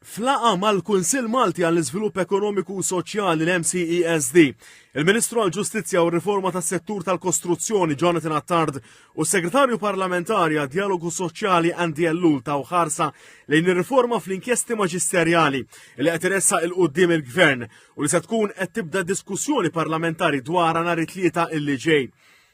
Flaqa mal-Kunsill Malti għall-Iżvilupp Ekonomiku u Soċjali l-MCESD, il-Ministru għall-Ġustizzja u r-Riforma tas-Settur tal-Kostruzzjoni Jonathan Attard u s-Segretarju Parlamentari għad Dialogu Soċjali Andy Ellul taw ħarsa lejn ir-riforma fl-inkjesti maġisterjali li qed iressaq il-qudiem il-Gvern u li se tkun qed tibda diskussjoni parlamentari dwarha nhar it-tlieta illi ġej.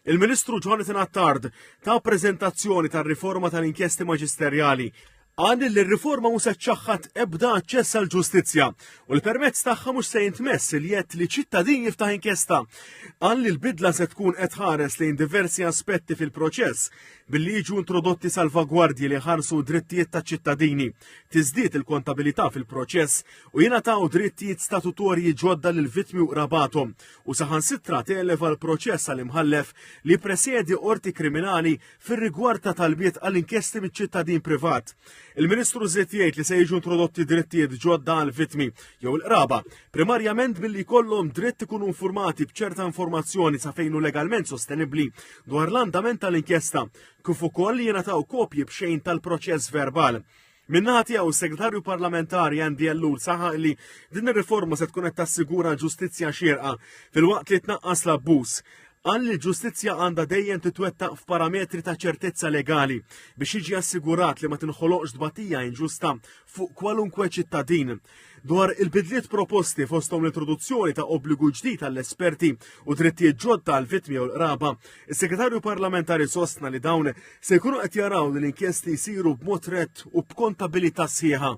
Il-Ministru Jonathan Attard ta' preżentazzjoni tar-riforma tal-inkjesti maġisterjali għan li r-riforma mhux se tċaħħad ebda aċċess għall ġustizzja u l-permezz tagħha mhux se jintmess li qed li ċittadin jiftaħ inkjesta. Għan li l-bidla se tkun qed ħares lejn diversi aspetti fil-proċess billi jiġu introdotti salvagwardji li ħarsu drittijiet ta' ċittadini, tiżdied il-kontabilità fil-proċess u jingħataw drittijiet statutorji ġodda lil vittmi u qrabathom u saħansitra televa l-proċess għal imħallef li presjedi qorti kriminali fir-rigward ta' talbiet għall-inkjesti miċ-ċittadin privat. Il-Ministru żied jgħid li se jiġu introdotti drittijiet ġodda għal vittmi jew l-qraba, primarjament billi jkollhom dritt ikunu informati b'ċerta informazzjoni sa fejn hu legalment sostenibbli dwar l-andament tal-inkjesta, kif ukoll jingħataw kopji b'xejn tal-proċess verbal. Min-naħa tiegħu s-Segretarju Parlamentari Andy Ellul saħaq li din ir-riforma se tkun qed tassigura ġustizzja xierqa filwaqt li tnaqqas l-abbuż. Għal li l-ġustizzja għandha dejjem titwettaq f'parametri ta' ċertezza legali biex jiġi assigurat li ma tinħoloqx dbatija inġusta fuq kwalunkwe ċittadin. Dwar il-bidliet proposti fosthom l-introduzzjoni ta' obbligu ġdid għall-esperti u drittijiet ġodda għall vittmi u l-qraba, is-Segretarju Parlamentari sostna li dawn se jkunu qed jaraw li l-inkjesti jsiru b'mod rett u b'kontabilità sħiħa.